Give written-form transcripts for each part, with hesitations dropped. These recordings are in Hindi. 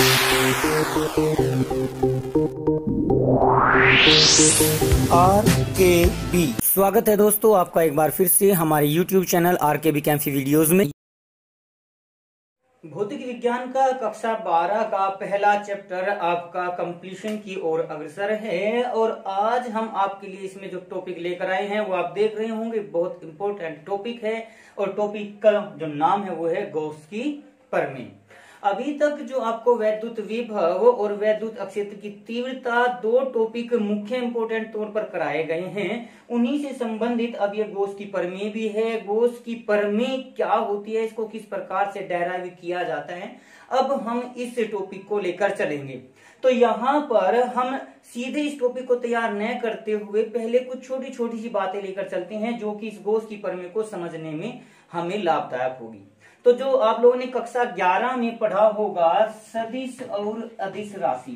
RKB स्वागत है दोस्तों आपका एक बार फिर से हमारे YouTube चैनल RKB कैंफी वीडियोस में। भौतिक विज्ञान का कक्षा 12 का पहला चैप्टर आपका कंप्लीशन की ओर अग्रसर है और आज हम आपके लिए इसमें जो टॉपिक लेकर आए हैं वो आप देख रहे होंगे, बहुत इंपॉर्टेंट टॉपिक है और टॉपिक का जो नाम है वो है गॉस की प्रमेय। अभी तक जो आपको वैद्युत विभव और वैद्युत क्षेत्र की तीव्रता दो टॉपिक मुख्य इंपोर्टेंट तौर पर कराए गए हैं, उन्हीं से संबंधित अब ये गॉस की प्रमेय भी है। गॉस की प्रमेय क्या होती है, इसको किस प्रकार से डेराइव किया जाता है, अब हम इस टॉपिक को लेकर चलेंगे। तो यहाँ पर हम सीधे इस टॉपिक को तैयार न करते हुए पहले कुछ छोटी छोटी सी बातें लेकर चलते हैं जो कि इस गॉस की प्रमेय को समझने में हमें लाभदायक होगी। तो जो आप लोगों ने कक्षा 11 में पढ़ा होगा सदिश और अदिश राशि,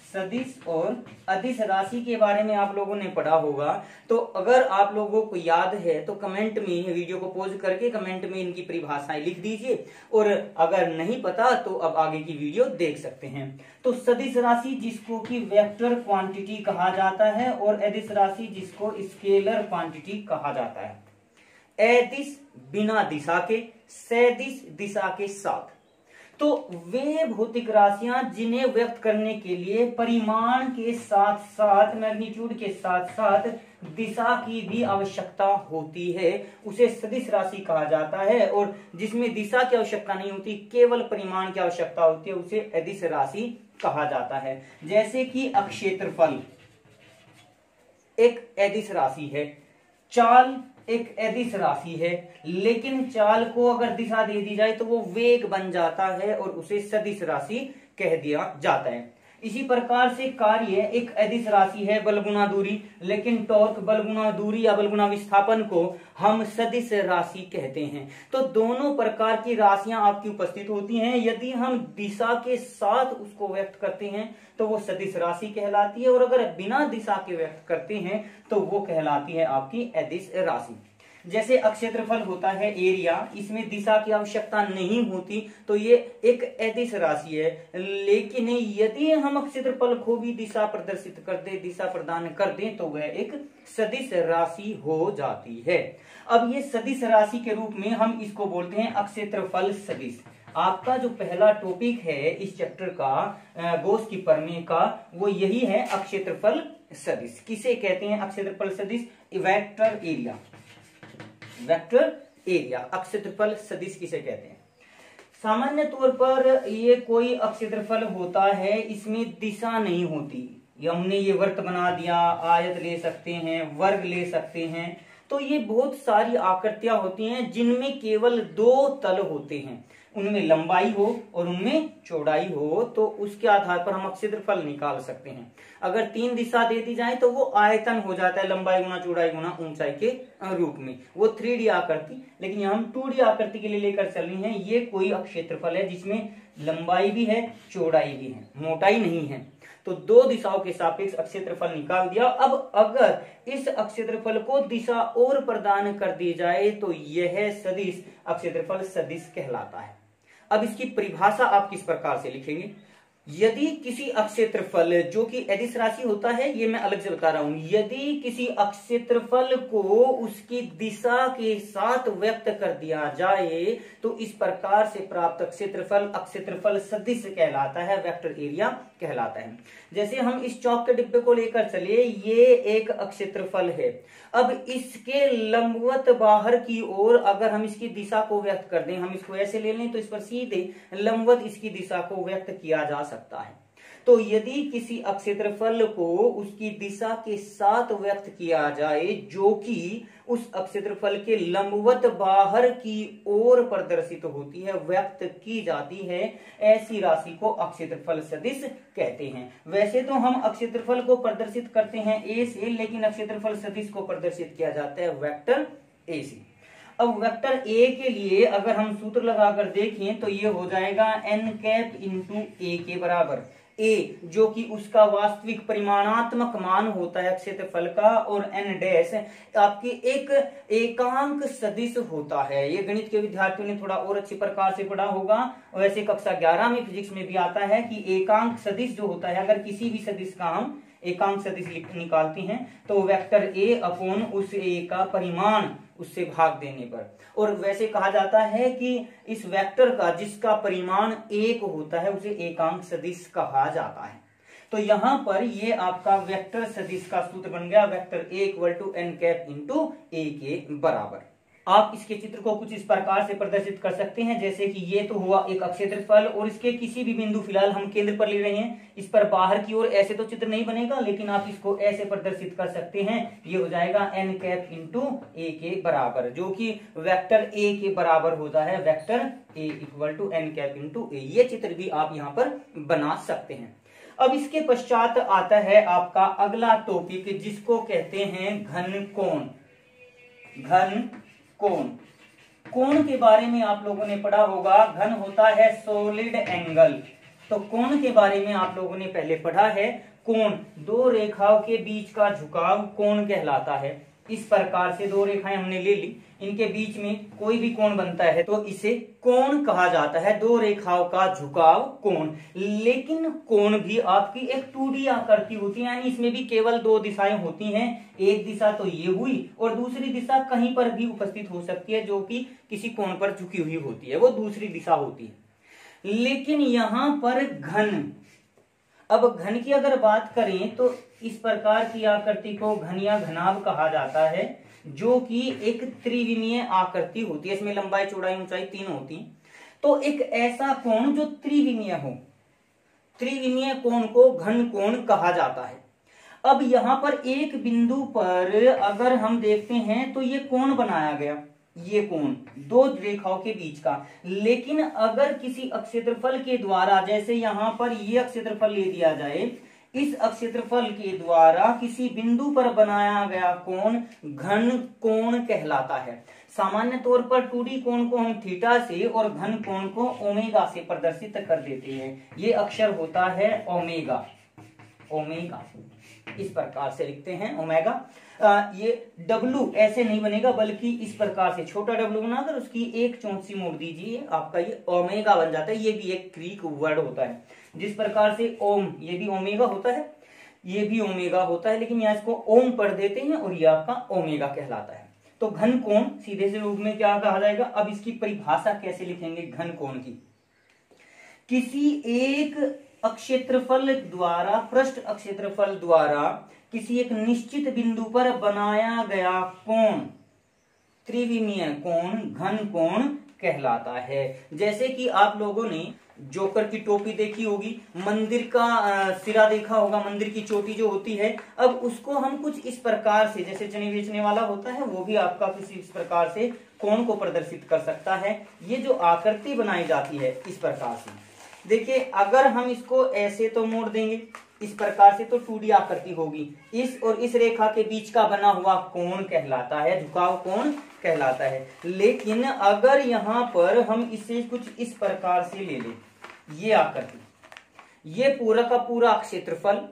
सदिश और अदिश राशि के बारे में आप लोगों ने पढ़ा होगा। तो अगर आप लोगों को याद है तो कमेंट में, वीडियो को पॉज करके कमेंट में इनकी परिभाषाएं लिख दीजिए और अगर नहीं पता तो अब आगे की वीडियो देख सकते हैं। तो सदिश राशि जिसको कि वेक्टर क्वांटिटी कहा जाता है और अदिश राशि जिसको स्केलर क्वांटिटी कहा जाता है। अदिश बिना दिशा के, सदिश दिशा के साथ। तो वे भौतिक राशियां जिन्हें व्यक्त करने के लिए परिमाण के साथ साथ, मैग्नीट्यूड के साथ साथ दिशा की भी आवश्यकता होती है, उसे सदिश राशि कहा जाता है। और जिसमें दिशा की आवश्यकता नहीं होती, केवल परिमाण की आवश्यकता होती है, उसे अदिश राशि कहा जाता है। जैसे कि अक्षेत्रफल एक अदिश राशि है, चाल एक अदिश राशि है, लेकिन चाल को अगर दिशा दे दी जाए तो वो वेग बन जाता है और उसे सदिश राशि कह दिया जाता है। इसी प्रकार से कार्य एक अदिश राशि है, बल गुना दूरी, लेकिन टॉर्क बल गुना दूरी या बल गुना विस्थापन को हम सदिश राशि कहते हैं। तो दोनों प्रकार की राशियां आपकी उपस्थित होती हैं। यदि हम दिशा के साथ उसको व्यक्त करते हैं तो वो सदिश राशि कहलाती है और अगर बिना दिशा के व्यक्त करते हैं तो वो कहलाती है आपकी अदिश राशि। जैसे अक्षेत्रफल होता है एरिया, इसमें दिशा की आवश्यकता नहीं होती तो ये एक अदिश राशि है, लेकिन यदि हम क्षेत्रफल को भी दिशा प्रदर्शित कर दे, दिशा प्रदान कर दें तो वह एक सदिश राशि हो जाती है। अब ये सदिश राशि के रूप में हम इसको बोलते हैं अक्षेत्रफल सदिश। आपका जो पहला टॉपिक है इस चैप्टर का गॉस की प्रमेय का वो यही है, अक्षेत्रफल सदिश। किसे कहते हैं अक्षेत्रफल सदिश? वेक्टर एरिया, वेक्टर एरिया अक्षेत्रफल सदिश किसे कहते हैं? सामान्य तौर पर ये कोई अक्षेत्रफल होता है, इसमें दिशा नहीं होती। हमने ये वृत्त बना दिया, आयत ले सकते हैं, वर्ग ले सकते हैं, तो ये बहुत सारी आकृतियां होती हैं जिनमें केवल दो तल होते हैं, उनमें लंबाई हो और उनमें चौड़ाई हो, तो उसके आधार पर हम अक्षेत्रफल निकाल सकते हैं। अगर तीन दिशा दे दी जाए तो वो आयतन हो जाता है, लंबाई गुना चौड़ाई गुना ऊंचाई के रूप में, वो 3D आकृति। लेकिन यहाँ हम 2D आकृति के लिए लेकर चल रहे हैं। ये कोई अक्षेत्रफल है जिसमें लंबाई भी है, चौड़ाई भी है, मोटाई नहीं है। तो दो दिशाओं के सापेक्ष अक्षेत्रफल निकाल दिया। अब अगर इस अक्षेत्रफल को दिशा और प्रदान कर दी जाए तो यह सदिश अक्षेत्रफल सदिश कहलाता है। अब इसकी परिभाषा आप किस प्रकार से लिखेंगे? यदि किसी अक्षेत्रफल जो कि अदिश राशि होता है, ये मैं अलग से बता रहा हूं, यदि किसी अक्षेत्रफल को उसकी दिशा के साथ व्यक्त कर दिया जाए तो इस प्रकार से प्राप्त क्षेत्रफल अक्षेत्रफल सदिश कहलाता है, वेक्टर एरिया कहलाता है। जैसे हम इस चौक के डिब्बे को लेकर चले, ये एक अक्षेत्रफल है। अब इसके लंबवत बाहर की ओर अगर हम इसकी दिशा को व्यक्त कर दें, हम इसको ऐसे ले लें तो इस पर सीधे लंबवत इसकी दिशा को व्यक्त किया जा सकता है। तो यदि किसी अक्षेत्रफल को उसकी दिशा के साथ व्यक्त किया जाए जो कि उस अक्षेत्रफल के लंबवत बाहर की ओर प्रदर्शित होती है, व्यक्त की जाती है, ऐसी राशि को अक्षेत्रफल सदिश कहते हैं। वैसे तो हम अक्षेत्रफल को प्रदर्शित करते हैं ए से, लेकिन अक्षेत्रफल सदिश को प्रदर्शित किया जाता है वेक्टर ए से। अब वेक्टर ए के लिए अगर हम सूत्र लगाकर देखें तो ये हो जाएगा n कैप इंटू ए के बराबर। ए जो कि उसका वास्तविक परिमाणात्मक मान होता है क्षेत्रफल का, और n डैश आपकी एक एकांक सदिश होता है। ये गणित के विद्यार्थियों ने थोड़ा और अच्छी प्रकार से पढ़ा होगा। वैसे कक्षा 11 में फिजिक्स में भी आता है कि एकांक सदिश जो होता है, अगर किसी भी सदिश का हम एकांक सदिश निकालते हैं तो वेक्टर ए अपॉन उस ए का परिमाण उससे भाग देने पर, और वैसे कहा जाता है कि इस वेक्टर का जिसका परिमाण 1 होता है उसे एकांक सदिश कहा जाता है। तो यहां पर ये आपका वेक्टर सदिश का सूत्र बन गया, vector A equal to N cap into A के बराबर। आप इसके चित्र को कुछ इस प्रकार से प्रदर्शित कर सकते हैं, जैसे कि ये तो हुआ एक क्षेत्रफल और इसके किसी भी बिंदु, फिलहाल हम केंद्र पर ले रहे हैं, इस पर बाहर की ओर ऐसे तो चित्र नहीं बनेगा, लेकिन आप इसको ऐसे प्रदर्शित कर सकते हैं। ये हो जाएगा एन कैप इंटू ए के बराबर, जो कि वेक्टर ए के बराबर होता है, vector A equal to N cap into A. ये चित्र भी आप यहाँ पर बना सकते हैं। अब इसके पश्चात आता है आपका अगला टॉपिक, जिसको कहते हैं घन कोण। घन कोण, कोण के बारे में आप लोगों ने पढ़ा होगा। घन होता है सॉलिड एंगल, तो कोण के बारे में आप लोगों ने पहले पढ़ा है। कोण दो रेखाओं के बीच का झुकाव कोण कहलाता है। इस प्रकार से दो रेखाएं हमने ले ली, इनके बीच में कोई भी कोण बनता है तो इसे कोण कहा जाता है, दो रेखाओं का झुकाव कोण। लेकिन कोण भी आपकी एक 2D आकृति होती है, यानी इसमें भी केवल दो दिशाएं होती हैं। एक दिशा तो ये हुई और दूसरी दिशा कहीं पर भी उपस्थित हो सकती है, जो कि किसी कोण पर झुकी हुई होती है, वो दूसरी दिशा होती है। लेकिन यहां पर घन, अब घन की अगर बात करें तो इस प्रकार की आकृति को घन या घनाभ कहा जाता है, जो कि एक त्रिविमीय आकृति होती है। इसमें लंबाई चौड़ाई ऊंचाई 3 होती है। तो एक ऐसा कोण जो त्रिविमीय हो, त्रिविमीय कोण को घन कोण कहा जाता है। अब यहां पर एक बिंदु पर अगर हम देखते हैं तो ये कोण बनाया गया, ये कोण दो रेखाओं के बीच का। लेकिन अगर किसी क्षेत्रफल के द्वारा, जैसे यहां पर ये क्षेत्रफल ले दिया जाए, इस क्षेत्रफल के द्वारा किसी बिंदु पर बनाया गया कोण घन कोण कहलाता है। सामान्य तौर पर 2D कोण को हम थीटा से और घन कोण को ओमेगा से प्रदर्शित कर देते हैं। ये अक्षर होता है ओमेगा, ओमेगा इस प्रकार से लिखते हैं ओमेगा। ये W ऐसे नहीं बनेगा, बल्कि इस प्रकार से छोटा W बनाकर उसकी एक चौथी मोड़ दीजिए, आपका ये ओमेगा बन जाता है। ये भी एक ग्रीक वर्ड होता है, जिस प्रकार से ओम, ये भी ओमेगा होता है, ये भी ओमेगा होता है, लेकिन यहाँ इसको ओम पढ़ देते हैं और ये आपका ओमेगा कहलाता है। तो घन कोण सीधे से रूप में क्या कहा जाएगा। अब इसकी परिभाषा कैसे लिखेंगे घन कोण की। किसी एक क्षेत्रफल द्वारा, पृष्ठ क्षेत्रफल द्वारा किसी एक निश्चित बिंदु पर बनाया गया कोण त्रिविमीय कोण घन कोण कहलाता है। जैसे कि आप लोगों ने जोकर की टोपी देखी होगी, मंदिर का सिरा देखा होगा, मंदिर की चोटी जो होती है। अब उसको हम कुछ इस प्रकार से, जैसे चने बेचने वाला होता है, वो भी आपका किसी इस प्रकार से कोण को प्रदर्शित कर सकता है। ये जो आकृति बनाई जाती है इस प्रकार से, देखिए अगर हम इसको ऐसे तो मोड़ देंगे इस प्रकार से तो 2D आकृति होगी। इस और इस रेखा के बीच का बना हुआ कोण कहलाता है, झुकाव कोण कहलाता है। लेकिन अगर यहाँ पर हम इसे कुछ इस प्रकार से ले लें, ये आकृति, ये पूरा का पूरा क्षेत्रफल,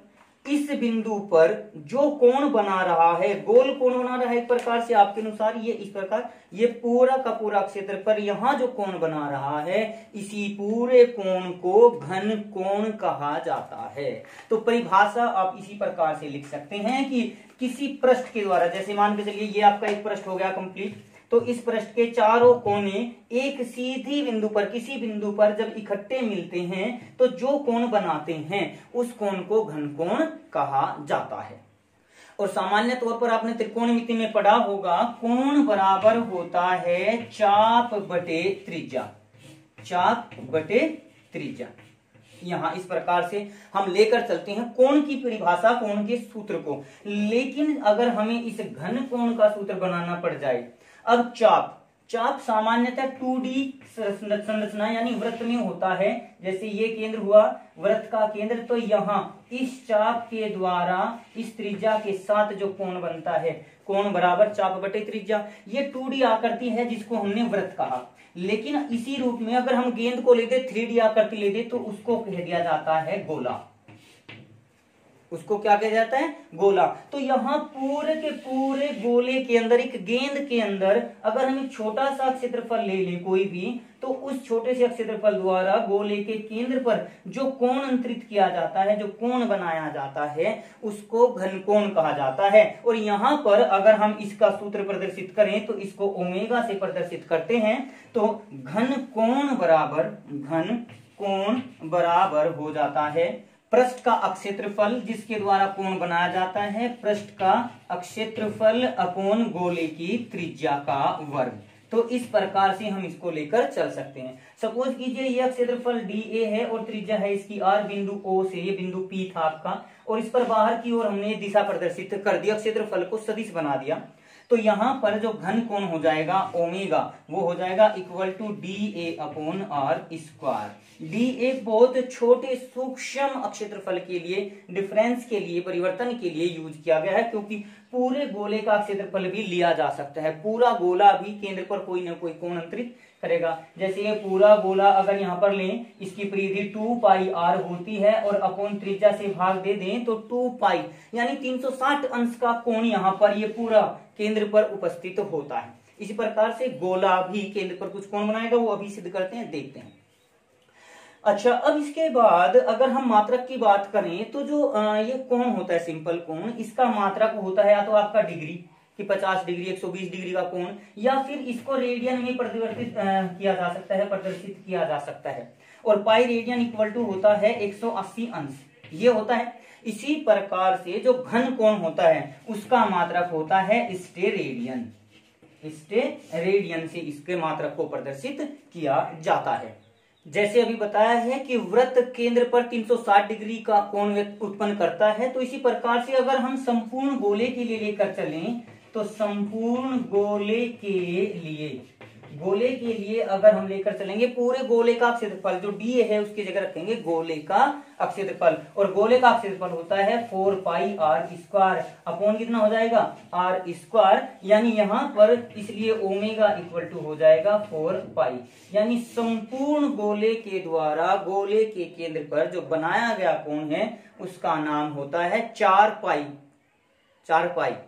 इस बिंदु पर जो कोण बना रहा है, गोल कोण बना रहा है एक प्रकार से आपके अनुसार, ये इस प्रकार, ये पूरा का पूरा क्षेत्रफल, यहाँ जो कोण बना रहा है, इसी पूरे कोण को घन कोण कहा जाता है। तो परिभाषा आप इसी प्रकार से लिख सकते हैं कि किसी पृष्ठ के द्वारा, जैसे मान के चलिए ये आपका एक पृष्ठ हो गया कंप्लीट, तो इस पृष्ठ के चारों कोने एक सीधी बिंदु पर, किसी बिंदु पर जब इकट्ठे मिलते हैं तो जो कोण बनाते हैं उस कोण को घन कोण कहा जाता है। और सामान्य तौर पर आपने त्रिकोणमिति में पढ़ा होगा, कोण बराबर होता है चाप बटे त्रिज्या, चाप बटे त्रिज्या। यहां इस प्रकार से हम लेकर चलते हैं कोण की परिभाषा, कोण के सूत्र को। लेकिन अगर हमें इस घन कोण का सूत्र बनाना पड़ जाए, अब चाप, चाप सामान्यतः 2D संरचना यानी वृत्त में होता है। जैसे ये केंद्र हुआ वृत्त का केंद्र, तो यहाँ इस चाप के द्वारा इस त्रिज्या के साथ जो कोण बनता है, कोण बराबर चाप बटे त्रिज्या। ये 2D आकृति है जिसको हमने वृत्त कहा। लेकिन इसी रूप में अगर हम गेंद को ले दे, 3D आकृति ले दे, तो उसको कह दिया जाता है गोला। उसको क्या कहा जाता है, गोला। तो यहाँ पूरे के पूरे गोले के अंदर, एक गेंद के अंदर अगर हम एक छोटा सा क्षेत्रफल ले लें कोई भी, तो उस छोटे से क्षेत्रफल द्वारा गोले के केंद्र पर जो कोण अंतरित किया जाता है, जो कोण बनाया जाता है, उसको घनकोण कहा जाता है। और यहाँ पर अगर हम इसका सूत्र प्रदर्शित करें तो इसको ओमेगा से प्रदर्शित करते हैं, तो घन कोण बराबर हो जाता है पृष्ठ का अक्षेत्रफल जिसके द्वारा कोण बनाया जाता है, पृष्ठ का अक्षेत्रफल अपॉन गोले की त्रिज्या का वर्ग। तो इस प्रकार से हम इसको लेकर चल सकते हैं। सपोज कीजिए यह क्षेत्रफल DA है और त्रिज्या है इसकी R, बिंदु O से, ये बिंदु P था आपका, और इस पर बाहर की ओर हमने दिशा प्रदर्शित कर दिया, क्षेत्रफल को सदिश बना दिया। तो यहाँ पर जो घन कोण हो जाएगा ओमेगा, वो हो जाएगा equal to DA upon R square. D एक बहुत छोटे सूक्ष्म क्षेत्रफल के लिए, डिफरेंस के लिए, परिवर्तन के लिए यूज किया गया है, क्योंकि पूरे गोले का क्षेत्रफल भी लिया जा सकता है। पूरा गोला भी केंद्र पर कोई ना कोई कोण अंतरित करेगा। जैसे ये पूरा गोला अगर यहाँ पर लें, इसकी परिधि 2 पाई r होती है और अपॉन त्रिज्या से भाग दे दें तो 2 पाई यानी 360 अंश का कोण यहाँ पर ये पूरा केंद्र पर उपस्थित होता है। इसी प्रकार से गोला भी केंद्र पर कुछ कोण बनाएगा, वो अभी सिद्ध करते हैं, देखते हैं। अच्छा, अब इसके बाद अगर हम मात्रक की बात करें तो जो ये कोण होता है, सिंपल कोण, इसका मात्रक होता है या तो आपका डिग्री कि 50 डिग्री, 120 डिग्री का कोण, या फिर इसको रेडियन में परिवर्तित किया जा सकता है, प्रदर्शित किया जा सकता है। और पाई रेडियन इक्वल टू होता है 180 अंश, ये होता है। इसी प्रकार से जो घन कोण होता है उसका मात्रक होता है स्टेरेडियन। स्टेरेडियन से इसके मात्रक को प्रदर्शित किया जाता है। जैसे अभी बताया है कि वृत्त केंद्र पर 360 डिग्री का कोण उत्पन्न करता है, तो इसी प्रकार से अगर हम संपूर्ण गोले के लिए लेकर चलें तो संपूर्ण गोले के लिए अगर हम लेकर चलेंगे पूरे गोले का क्षेत्रफल, जो डी है उसकी जगह रखेंगे गोले का क्षेत्रफल, और गोले का क्षेत्रफल होता है 4 पाई r स्क्वायर अपॉन कितना हो जाएगा, r स्क्वायर, यानी यहाँ पर इसलिए ओमेगा इक्वल टू हो जाएगा 4 पाई। यानी संपूर्ण गोले के द्वारा गोले के केंद्र पर जो बनाया गया कोण है उसका नाम होता है 4 पाई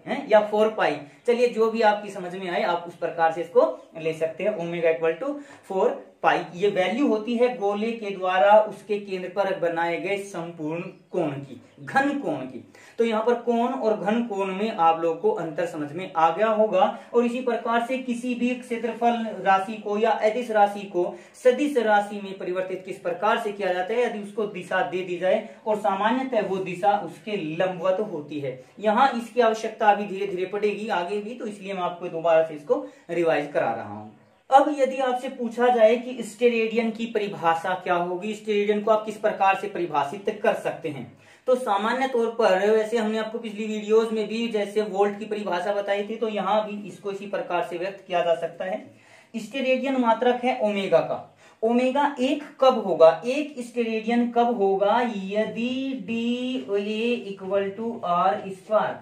है या 4 पाई। चलिए, जो भी आपकी समझ में आए आप उस प्रकार से इसको ले सकते हैं। ओमेगा इक्वल टू 4 पाई ये वैल्यू होती है गोले के द्वारा उसके केंद्र पर बनाए गए संपूर्ण कोण की, घन कोण की। तो यहाँ पर कोण और घन कोण में आप लोगों को अंतर समझ में आ गया होगा। और इसी प्रकार से किसी भी क्षेत्रफल राशि को या अदिश राशि को सदिश राशि में परिवर्तित किस प्रकार से किया जाता है, यदि उसको दिशा दे दी जाए और सामान्यतः वो दिशा उसके लंबवत होती है। यहाँ इसकी आवश्यकता अभी धीरे धीरे पड़ेगी आगे भी, तो इसलिए मैं आपको दोबारा से इसको रिवाइज करा रहा हूँ। अब यदि आपसे पूछा जाए कि स्टेरेडियन की परिभाषा क्या होगी, स्टेरेडियन को आप किस प्रकार से परिभाषित कर सकते हैं, तो सामान्य तौर पर वैसे हमने आपको पिछली वीडियोस में भी जैसे वोल्ट की परिभाषा बताई थी, तो यहाँ भी इसको इसी प्रकार से व्यक्त किया जा सकता है। स्टेरेडियन मात्रक है ओमेगा का। ओमेगा एक कब होगा, एक स्टेरेडियन कब होगा, यदि D A equal to R square,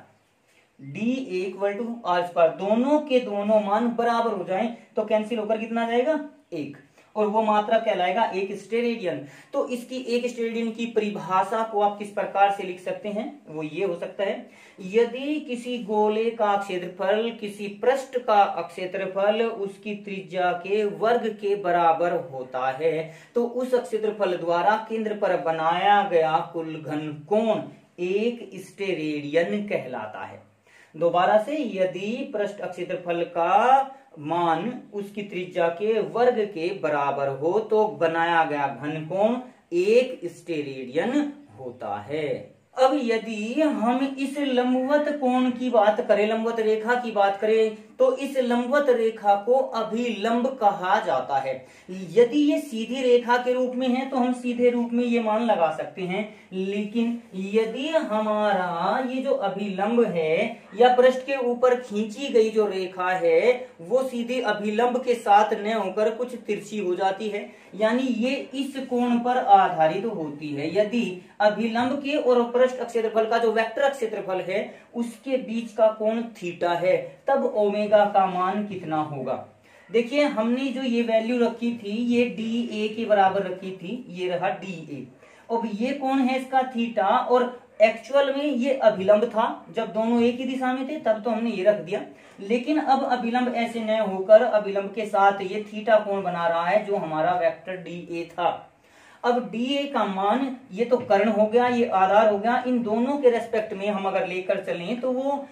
D equal to R square, दोनों के दोनों मान बराबर हो जाएं तो कैंसिल होकर कितना आ जाएगा, एक, और वो मात्रा कहलाएगा एक स्टेरेडियन। तो इसकी एक स्टेरेडियन की परिभाषा को आप किस प्रकार से लिख सकते हैं, वो ये हो सकता है, यदि किसी गोले का क्षेत्रफल किसी पृष्ठ का क्षेत्रफल उसकी त्रिज्या के वर्ग के बराबर होता है तो उस क्षेत्रफल द्वारा केंद्र पर बनाया गया कुल घन कोण एक स्टेरेडियन कहलाता है। दोबारा से, यदि पृष्ठ क्षेत्रफल का मान उसकी त्रिज्या के वर्ग के बराबर हो तो बनाया गया घन कोण एक स्टेरेडियन होता है। अब यदि हम इस लंबवत कोण की बात करें, लंबवत रेखा की बात करें, तो इस लंबवत रेखा को अभिलंब कहा जाता है। यदि ये सीधी रेखा के रूप में है तो हम सीधे रूप में ये मान लगा सकते हैं, लेकिन यदि हमारा ये जो अभिलंब है या पृष्ठ के ऊपर खींची गई जो रेखा है वो सीधे अभिलंब के साथ न होकर कुछ तिरछी हो जाती है, यानी ये इस कोण पर आधारित होती है। यदि अभिलंब के और पृष्ठ क्षेत्रफल का जो वेक्टर क्षेत्रफल है उसके बीच का कोण थीटा है, तब ओमेगा का मान कितना होगा। देखिए, हमने जो ये वैल्यू रखी थी ये डी ए के बराबर रखी थी, ये रहा डी ए। अब ये कोण है इसका थीटा और एक्चुअल में ये अभिलंब था, जब दोनों एक ही दिशा में थे तब तो हमने ये रख दिया, लेकिन अब अभिलंब ऐसे न होकर अभिलंब के साथ ये थीटा कोण बना रहा है जो हमारा वेक्टर डी ए था। अब डी ए का मान, ये तो कर्ण हो गया, ये आधार हो गया, इन दोनों के रेस्पेक्ट में हम अगर लेकर चलें तो वो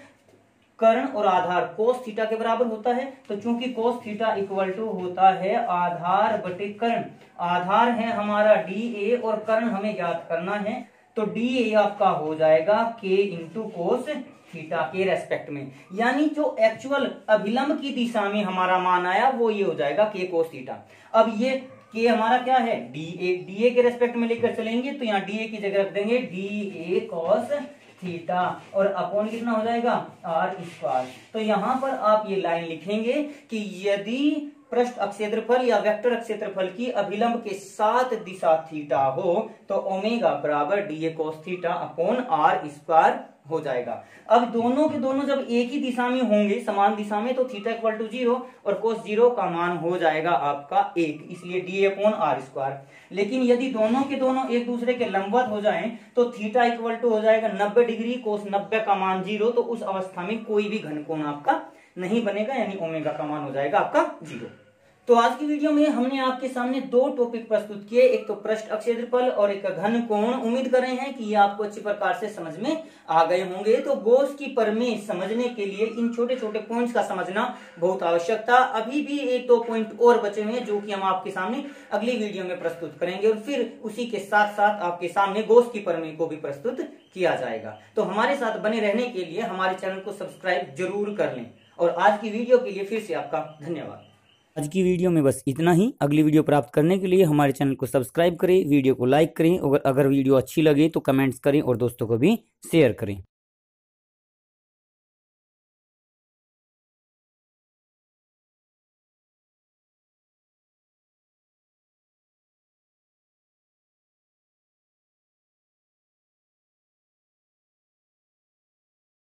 कर्ण और आधार कोस थीटा के बराबर होता है। तो चूंकि कोस थीटा इक्वल टू होता है आधार बटे कर्ण, आधार है हमारा डी ए और कर्ण हमें ज्ञात करना है, तो डी ए आपका हो जाएगा के इंटू कोस थीटा के रेस्पेक्ट में, यानी जो एक्चुअल अभिलंब की दिशा में हमारा मान आया वो ये हो जाएगा के कोस थीटा। अब ये के हमारा क्या है, डी ए के रेस्पेक्ट में लेकर चलेंगे तो यहाँ डी ए की जगह रख देंगे डी ए कॉस थीटा और अपॉन कितना हो जाएगा आर स्क्वायर। तो यहां पर आप ये लाइन लिखेंगे कि यदि पृष्ठ अक्षेत्रफल या वेक्टर अक्षेत्रफल की अभिलंब के साथ दिशा थीटा हो तो ओमेगा बराबर D A cos theta upon R square हो जाएगा। अब दोनों के दोनों जब एक ही दिशा में होंगे, समान दिशा में, तो थीटा इक्वल टू 0 और कोस 0 का मान हो जाएगा आपका 1, इसलिए डी अपॉन आर स्क्वायर। लेकिन यदि दोनों के दोनों एक दूसरे के लंबवत हो जाएं तो थीटा इक्वल टू हो जाएगा 90 डिग्री, कोस 90 का मान 0, तो उस अवस्था में कोई भी घनकोण आपका नहीं बनेगा, यानी ओमेगा का मान हो जाएगा आपका 0। तो आज की वीडियो में हमने आपके सामने दो टॉपिक प्रस्तुत किए, एक तो पृष्ठ अक्षेत्रफल और एक घन कोण। उम्मीद कर रहे हैं कि ये आपको अच्छी प्रकार से समझ में आ गए होंगे। तो गॉस की प्रमेय समझने के लिए इन छोटे छोटे पॉइंट्स का समझना बहुत आवश्यक था। अभी भी एक दो पॉइंट और बचे हुए हैं जो कि हम आपके सामने अगली वीडियो में प्रस्तुत करेंगे और फिर उसी के साथ साथ आपके सामने गॉस की प्रमेय को भी प्रस्तुत किया जाएगा। तो हमारे साथ बने रहने के लिए हमारे चैनल को सब्सक्राइब जरूर कर लें और आज की वीडियो के लिए फिर से आपका धन्यवाद। आज की वीडियो में बस इतना ही। अगली वीडियो प्राप्त करने के लिए हमारे चैनल को सब्सक्राइब करें, वीडियो को लाइक करें और अगर वीडियो अच्छी लगे तो कमेंट्स करें और दोस्तों को भी शेयर करें।